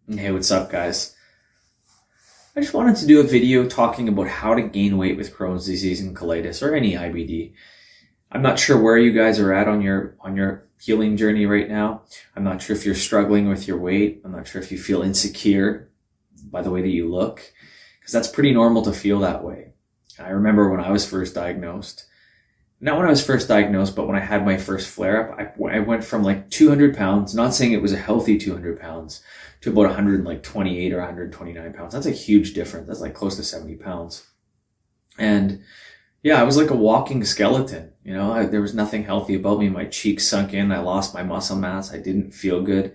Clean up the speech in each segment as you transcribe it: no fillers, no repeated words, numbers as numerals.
Hey, what's up, guys? I just wanted to do a video talking about how to gain weight with Crohn's disease and colitis or any IBD. I'm not sure where you guys are at on your healing journey right now. I'm not sure if you're struggling with your weight. I'm not sure if you feel insecure by the way that you look, because that's pretty normal to feel that way. I remember when I was first diagnosed, not when I was first diagnosed, but when I had my first flare-up, I went from like 200 pounds, not saying it was a healthy 200 pounds, to about 128 or 129 pounds. That's a huge difference. That's like close to 70 pounds. And yeah, I was like a walking skeleton. There was nothing healthy about me. My cheeks sunk in. I lost my muscle mass. I didn't feel good.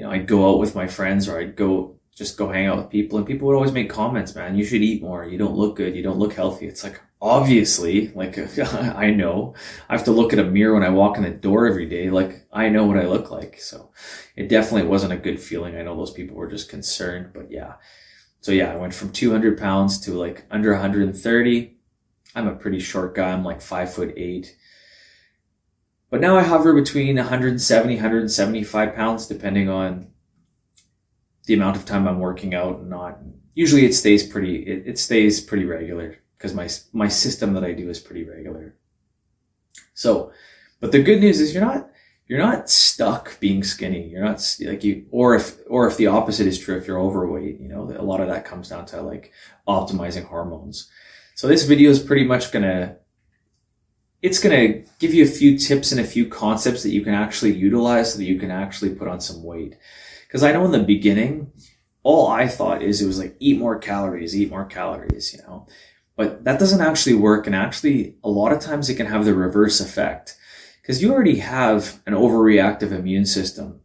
I'd go out with my friends, or I'd go hang out with people, and people would always make comments, man, you should eat more. You don't look good. You don't look healthy. It's like, obviously, like, I know. I have to look at a mirror when I walk in the door every day. Like, I know what I look like. So it definitely wasn't a good feeling. I know those people were just concerned, but yeah. So yeah, I went from 200 pounds to like under 130. I'm a pretty short guy. I'm like 5'8". But now I hover between 170, 175 pounds, depending on the amount of time I'm working out and not. Usually it stays pretty regular, because my system that I do is pretty regular. So, but the good news is you're not stuck being skinny. You're not like or if the opposite is true, if you're overweight, a lot of that comes down to like optimizing hormones. So this video is pretty much gonna give you a few tips and a few concepts that you can actually utilize so that you can actually put on some weight. Because I know in the beginning, all I thought is it was like, eat more calories, but that doesn't actually work. And actually, a lot of times it can have the reverse effect, because you already have an overreactive immune system,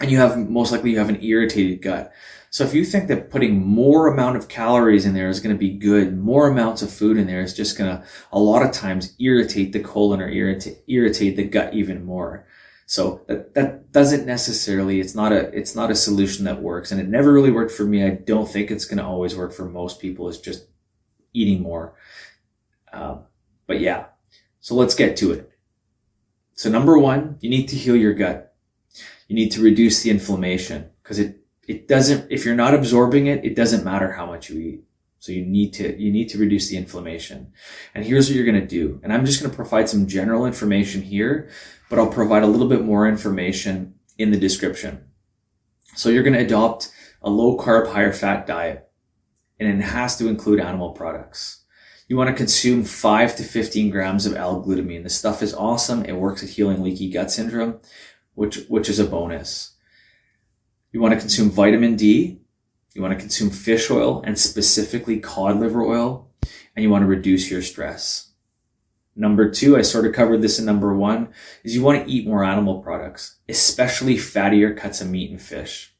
and most likely you have an irritated gut. So if you think that putting more amount of calories in there is going to be good, more amounts of food in there is just going to, a lot of times, irritate the colon or irritate the gut even more. So that doesn't necessarily, it's not a solution that works. And it never really worked for me. I don't think it's going to always work for most people. It's just eating more. But yeah, so let's get to it. So number one, you need to heal your gut. You need to reduce the inflammation, because it doesn't, if you're not absorbing it, it doesn't matter how much you eat. So you need to reduce the inflammation. And here's what you're going to do. And I'm just going to provide some general information here, but I'll provide a little bit more information in the description. So you're going to adopt a low carb, higher fat diet, and it has to include animal products. You want to consume 5 to 15 grams of L-glutamine. This stuff is awesome. It works at healing leaky gut syndrome, which is a bonus. You want to consume vitamin D. You want to consume fish oil, and specifically cod liver oil, and you want to reduce your stress. Number two, I sort of covered this in number one, is you want to eat more animal products, especially fattier cuts of meat and fish.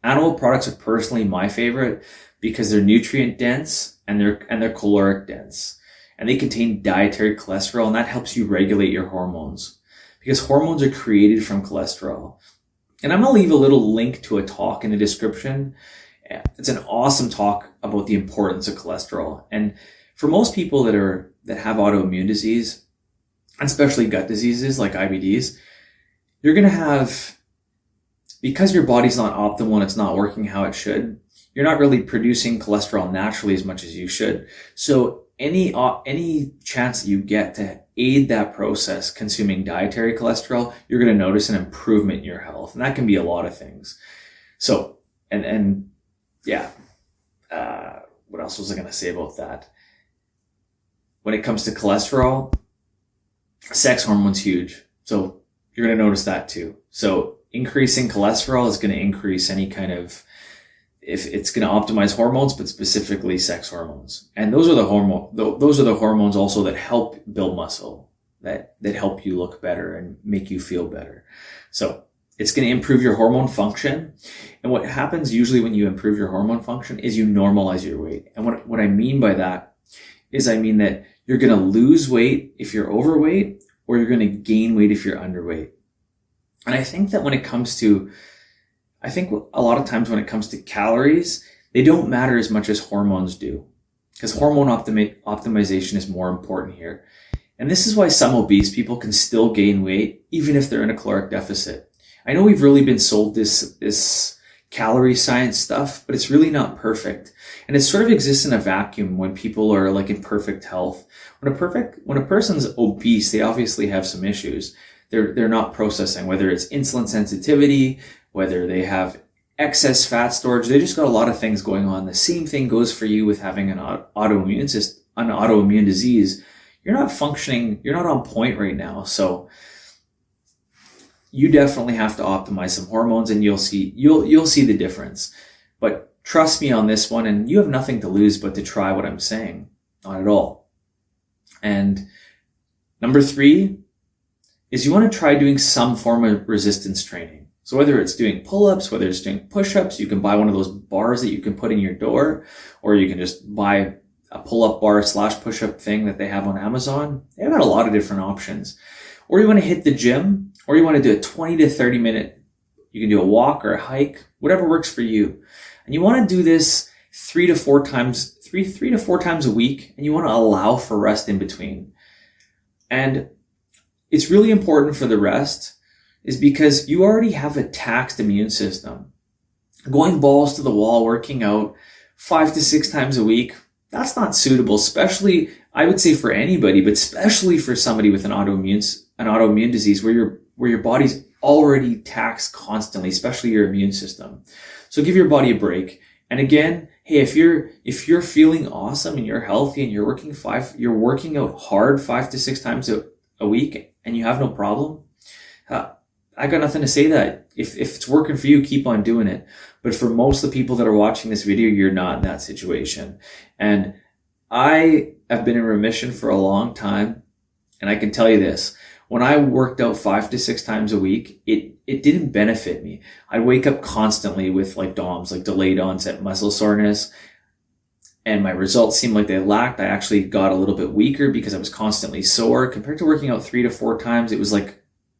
Animal products are personally my favorite because they're nutrient dense and they're caloric dense, and they contain dietary cholesterol, and that helps you regulate your hormones, because hormones are created from cholesterol. And I'm going to leave a little link to a talk in the description. It's an awesome talk about the importance of cholesterol. And for most people that have autoimmune disease, and especially gut diseases like IBDs, you're going to have, because your body's not optimal and it's not working how it should, you're not really producing cholesterol naturally as much as you should. So any chance that you get to aid that process, consuming dietary cholesterol, you're going to notice an improvement in your health. And that can be a lot of things. So, yeah. What else was I going to say about that? When it comes to cholesterol, sex hormone's huge. So you're going to notice that too. So increasing cholesterol is going to increase any kind of, if it's going to optimize hormones, but specifically sex hormones. And those are the hormones also that help build muscle, that help you look better and make you feel better. So it's going to improve your hormone function. And what happens usually when you improve your hormone function is you normalize your weight. And what I mean by that is, I mean that you're going to lose weight if you're overweight, or you're going to gain weight if you're underweight. And I think that a lot of times when it comes to calories, they don't matter as much as hormones do, because hormone optimization is more important here. And this is why some obese people can still gain weight even if they're in a caloric deficit. I know we've really been sold this calorie science stuff, but it's really not perfect. And it sort of exists in a vacuum when people are like in perfect health. When a person's obese, they obviously have some issues. They're not processing, whether it's insulin sensitivity, whether they have excess fat storage. They just got a lot of things going on. The same thing goes for you with having an autoimmune disease. You're not functioning, you're not on point right now. So you definitely have to optimize some hormones, and you'll see the difference. But trust me on this one, and you have nothing to lose but to try what I'm saying. Not at all. And number 3 is you want to try doing some form of resistance training. So whether it's doing pull-ups, whether it's doing push-ups, you can buy one of those bars that you can put in your door, or you can just buy a pull-up bar / push-up thing that they have on Amazon. They've got a lot of different options. Or you want to hit the gym, or you want to do a 20 to 30 minute, you can do a walk or a hike, whatever works for you. And you want to do this 3 to 4 times a week, and you want to allow for rest in between. And it's really important for the rest is because you already have a taxed immune system. Going balls to the wall, working out 5 to 6 times a week, that's not suitable, especially, I would say for anybody, but especially for somebody with an autoimmune disease where your body's already taxed constantly, especially your immune system. So give your body a break. And again, hey, if you're feeling awesome and you're healthy and you're working out hard 5 to 6 times a week and you have no problem, I got nothing to say that. If it's working for you, keep on doing it. But for most of the people that are watching this video, you're not in that situation. And I have been in remission for a long time. And I can tell you this, when I worked out 5 to 6 times a week, it didn't benefit me. I'd wake up constantly with like DOMS, like delayed onset muscle soreness. And my results seemed like they lacked. I actually got a little bit weaker because I was constantly sore. Compared to working out 3 to 4 times,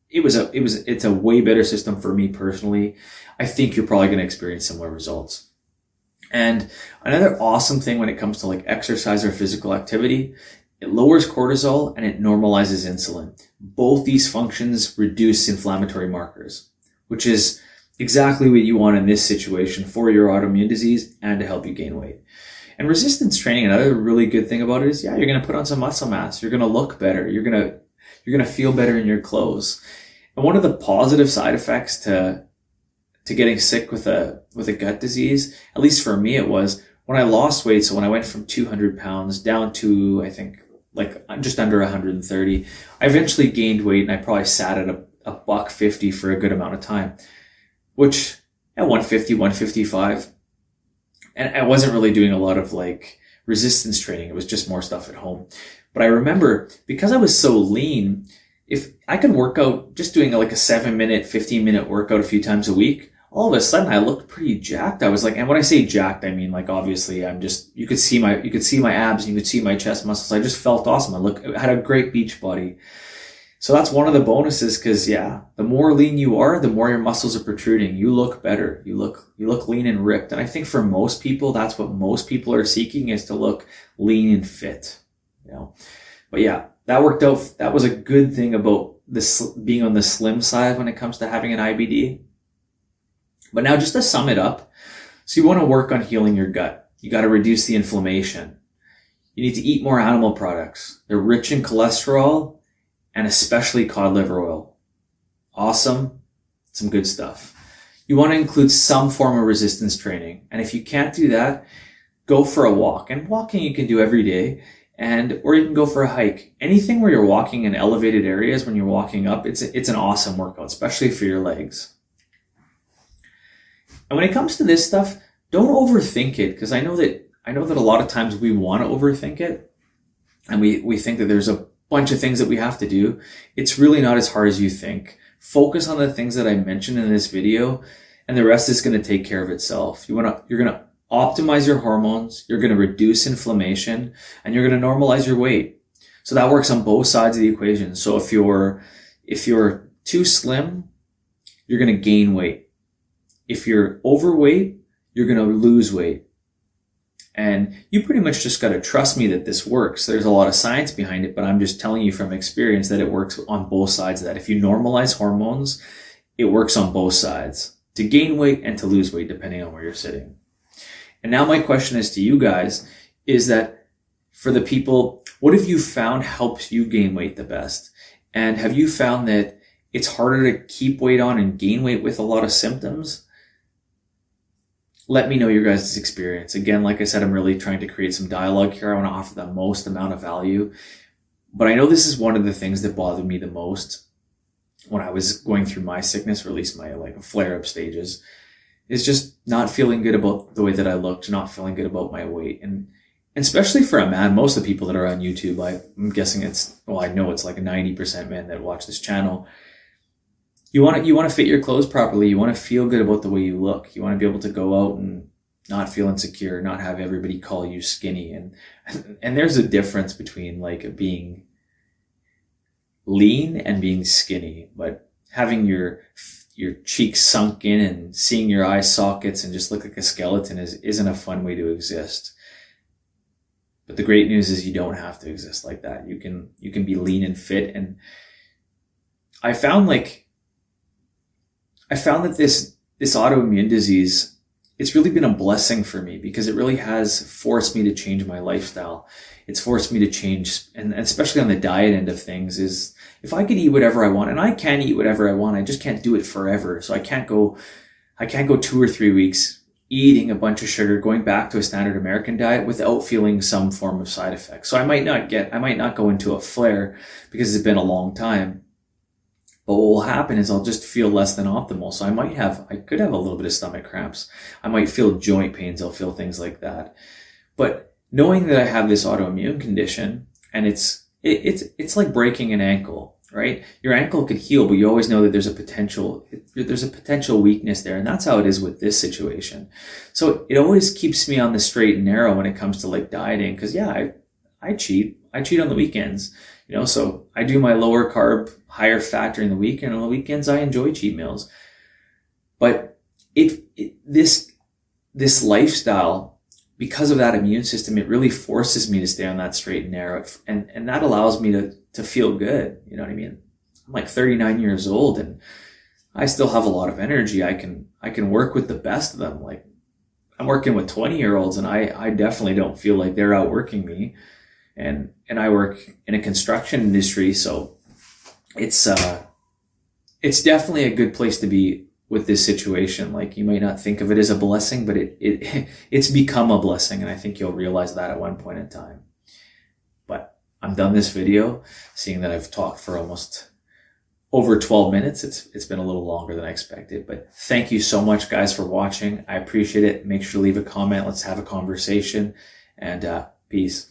it's a way better system for me personally. I think you're probably going to experience similar results. And another awesome thing when it comes to like exercise or physical activity, it lowers cortisol and it normalizes insulin. Both these functions reduce inflammatory markers, which is exactly what you want in this situation for your autoimmune disease and to help you gain weight. And resistance training, another really good thing about it is, you're going to put on some muscle mass. You're going to look better. You're going to feel better in your clothes. And one of the positive side effects to getting sick with a gut disease, at least for me, it was when I lost weight. So when I went from 200 pounds down to, I think, like just under 130, I eventually gained weight, and I probably sat at a $150 for a good amount of time, which at 150, 155. And I wasn't really doing a lot of like resistance training. It was just more stuff at home. But I remember, because I was so lean, if I could work out just doing like a 7-minute, 15-minute workout a few times a week, all of a sudden I looked pretty jacked. I was like, and when I say jacked, I mean like obviously you could see my abs, and you could see my chest muscles. I just felt awesome. I had a great beach body. So that's one of the bonuses, because the more lean you are, the more your muscles are protruding. You look better. You look lean and ripped. And I think for most people, that's what most people are seeking, is to look lean and fit. But that worked out. That was a good thing about this being on the slim side when it comes to having an IBD. But now, just to sum it up, so you want to work on healing your gut. You got to reduce the inflammation. You need to eat more animal products. They're rich in cholesterol, and especially cod liver oil. Awesome. Some good stuff. You want to include some form of resistance training. And if you can't do that, go for a walk. And walking you can do every day. Or you can go for a hike. Anything where you're walking in elevated areas, when you're walking up, it's an awesome workout, especially for your legs. And when it comes to this stuff, don't overthink it, because I know that a lot of times we want to overthink it, and we think that there's a bunch of things that we have to do. It's really not as hard as you think. Focus on the things that I mentioned in this video, and the rest is going to take care of itself. You're going to optimize your hormones, you're going to reduce inflammation, and you're going to normalize your weight. So that works on both sides of the equation. So if you're too slim, you're going to gain weight. If you're overweight, you're going to lose weight. And you pretty much just got to trust me that this works. There's a lot of science behind it, but I'm just telling you from experience that it works on both sides of that. If you normalize hormones, it works on both sides. to gain weight and to lose weight, depending on where you're sitting. And now my question is to you guys, is that for the people, what have you found helps you gain weight the best? And have you found that it's harder to keep weight on and gain weight with a lot of symptoms? Let me know your guys' experience. Again, like I said, I'm really trying to create some dialogue here. I want to offer the most amount of value. But I know this is one of the things that bothered me the most when I was going through my sickness, or at least my flare-up stages, is just not feeling good about the way that I looked, not feeling good about my weight. And especially for a man, most of the people that are on YouTube, I'm guessing I know it's like a 90% men that watch this channel. You want to fit your clothes properly. You want to feel good about the way you look. You want to be able to go out and not feel insecure, not have everybody call you skinny. And there's a difference between being lean and being skinny, but having your cheeks sunk in and seeing your eye sockets and just look like a skeleton isn't a fun way to exist. But the great news is you don't have to exist like that. You can be lean and fit. And I found that this autoimmune disease, it's really been a blessing for me, because it really has forced me to change my lifestyle. It's forced me to change, and especially on the diet end of things, is if I could eat whatever I want, and I can eat whatever I want, I just can't do it forever. So I can't go 2 or 3 weeks eating a bunch of sugar, going back to a standard American diet without feeling some form of side effects. So I might not go into a flare because it's been a long time. But what will happen is I'll just feel less than optimal. So I could have a little bit of stomach cramps. I might feel joint pains. I'll feel things like that. But knowing that I have this autoimmune condition, and it's like breaking an ankle, right? Your ankle could heal, but you always know that there's a potential weakness there. And that's how it is with this situation. So it always keeps me on the straight and narrow when it comes to dieting. Because I cheat on the weekends. So I do my lower carb, higher fat during the week, and on the weekends I enjoy cheat meals. But this lifestyle, because of that immune system, it really forces me to stay on that straight and narrow, and that allows me to feel good. You know what I mean? I'm 39 years old, and I still have a lot of energy. I can work with the best of them. I'm working with 20-year-olds, and I definitely don't feel like they're outworking me. And I work in a construction industry, so it's definitely a good place to be with this situation. You might not think of it as a blessing, but it's become a blessing, and I think you'll realize that at one point in time. But I'm done this video, seeing that I've talked for almost over 12 minutes. It's been a little longer than I expected, but thank you so much, guys, for watching. I appreciate it. Make sure to leave a comment. Let's have a conversation, and peace.